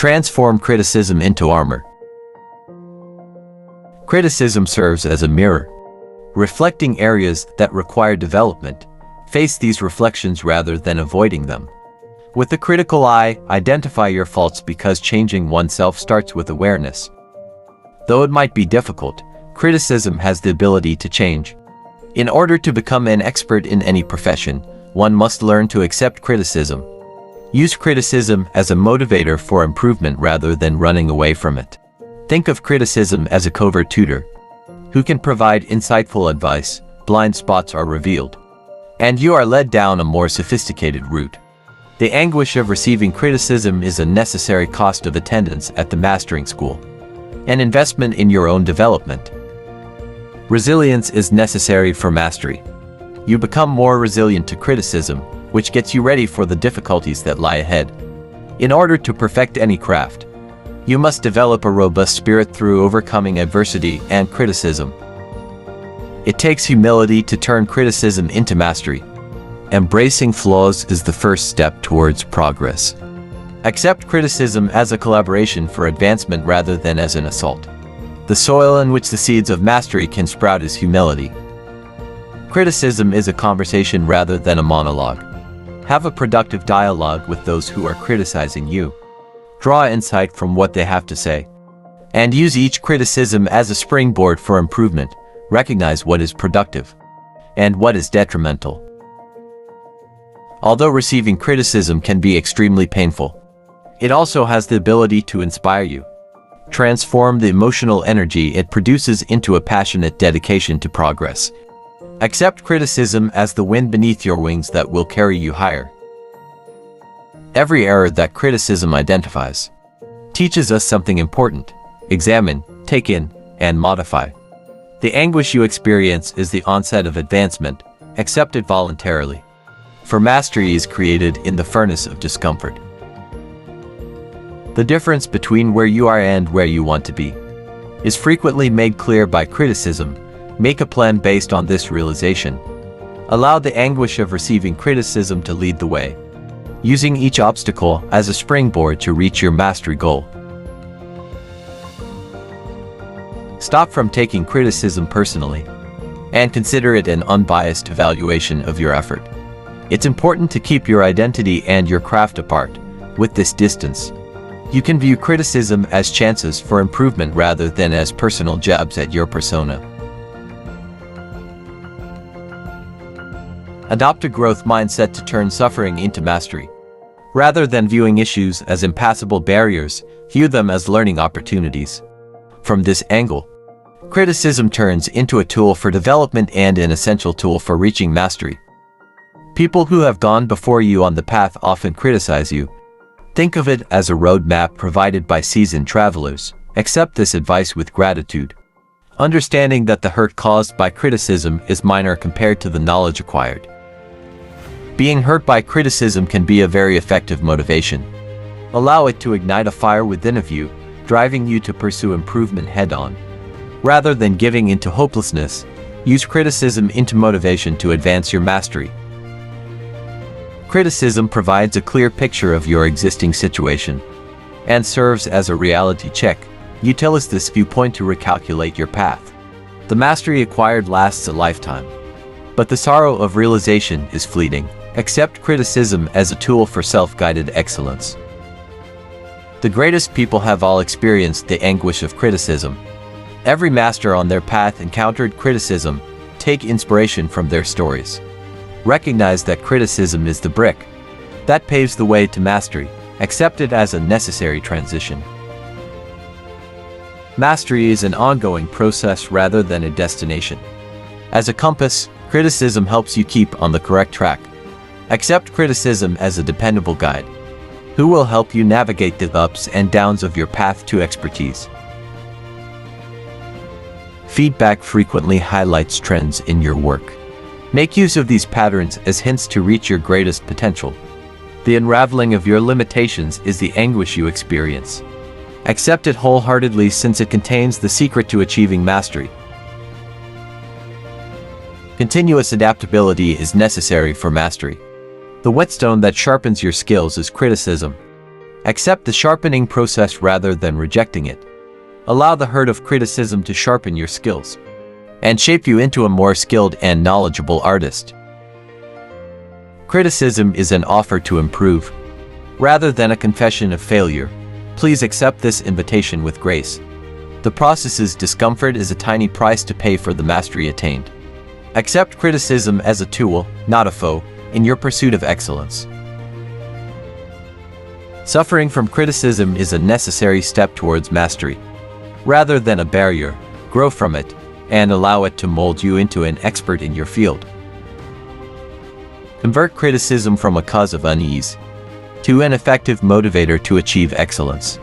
Transform criticism into armor. Criticism serves as a mirror, reflecting areas that require development. Face these reflections rather than avoiding them. With the critical eye, identify your faults because changing oneself starts with awareness. Though it might be difficult, criticism has the ability to change. In order to become an expert in any profession, one must learn to accept criticism. Use criticism as a motivator for improvement rather than running away from it. Think of criticism as a covert tutor who can provide insightful advice. Blind spots are revealed, and you are led down a more sophisticated route. The anguish of receiving criticism is a necessary cost of attendance at the mastering school, an investment in your own development. Resilience is necessary for mastery. You become more resilient to criticism, which gets you ready for the difficulties that lie ahead. In order to perfect any craft, you must develop a robust spirit through overcoming adversity and criticism. It takes humility to turn criticism into mastery. Embracing flaws is the first step towards progress. Accept criticism as a collaboration for advancement rather than as an assault. The soil in which the seeds of mastery can sprout is humility. Criticism is a conversation rather than a monologue. Have a productive dialogue with those who are criticizing you. Draw insight from what they have to say, and use each criticism as a springboard for improvement. Recognize what is productive and what is detrimental. Although receiving criticism can be extremely painful, it also has the ability to inspire you. Transform the emotional energy it produces into a passionate dedication to progress. Accept criticism as the wind beneath your wings that will carry you higher. Every error that criticism identifies teaches us something important. Examine, take in, and modify. The anguish you experience is the onset of advancement. Accept it voluntarily, for mastery is created in the furnace of discomfort. The difference between where you are and where you want to be is frequently made clear by criticism. Make a plan based on this realization. Allow the anguish of receiving criticism to lead the way, using each obstacle as a springboard to reach your mastery goal. Stop from taking criticism personally, and consider it an unbiased evaluation of your effort. It's important to keep your identity and your craft apart. With this distance, you can view criticism as chances for improvement rather than as personal jabs at your persona. Adopt a growth mindset to turn suffering into mastery. Rather than viewing issues as impassable barriers, view them as learning opportunities. From this angle, criticism turns into a tool for development and an essential tool for reaching mastery. People who have gone before you on the path often criticize you. Think of it as a roadmap provided by seasoned travelers. Accept this advice with gratitude, understanding that the hurt caused by criticism is minor compared to the knowledge acquired. Being hurt by criticism can be a very effective motivation. Allow it to ignite a fire within of you, driving you to pursue improvement head-on. Rather than giving into hopelessness, use criticism into motivation to advance your mastery. Criticism provides a clear picture of your existing situation and serves as a reality check. Utilize this viewpoint to recalculate your path. The mastery acquired lasts a lifetime, but the sorrow of realization is fleeting. Accept criticism as a tool for self-guided excellence. The greatest people have all experienced the anguish of criticism. Every master on their path encountered criticism. Take inspiration from their stories. Recognize that criticism is the brick that paves the way to mastery. Accept it as a necessary transition. Mastery is an ongoing process rather than a destination. As a compass, criticism helps you keep on the correct track. Accept criticism as a dependable guide who will help you navigate the ups and downs of your path to expertise. Feedback frequently highlights trends in your work. Make use of these patterns as hints to reach your greatest potential. The unraveling of your limitations is the anguish you experience. Accept it wholeheartedly since it contains the secret to achieving mastery. Continuous adaptability is necessary for mastery. The whetstone that sharpens your skills is criticism. Accept the sharpening process rather than rejecting it. Allow the hurt of criticism to sharpen your skills and shape you into a more skilled and knowledgeable artist. Criticism is an offer to improve, rather than a confession of failure. Please accept this invitation with grace. The process's discomfort is a tiny price to pay for the mastery attained. Accept criticism as a tool, not a foe, in your pursuit of excellence. Suffering from criticism is a necessary step towards mastery. Rather than a barrier, grow from it, and allow it to mold you into an expert in your field. Convert criticism from a cause of unease to an effective motivator to achieve excellence.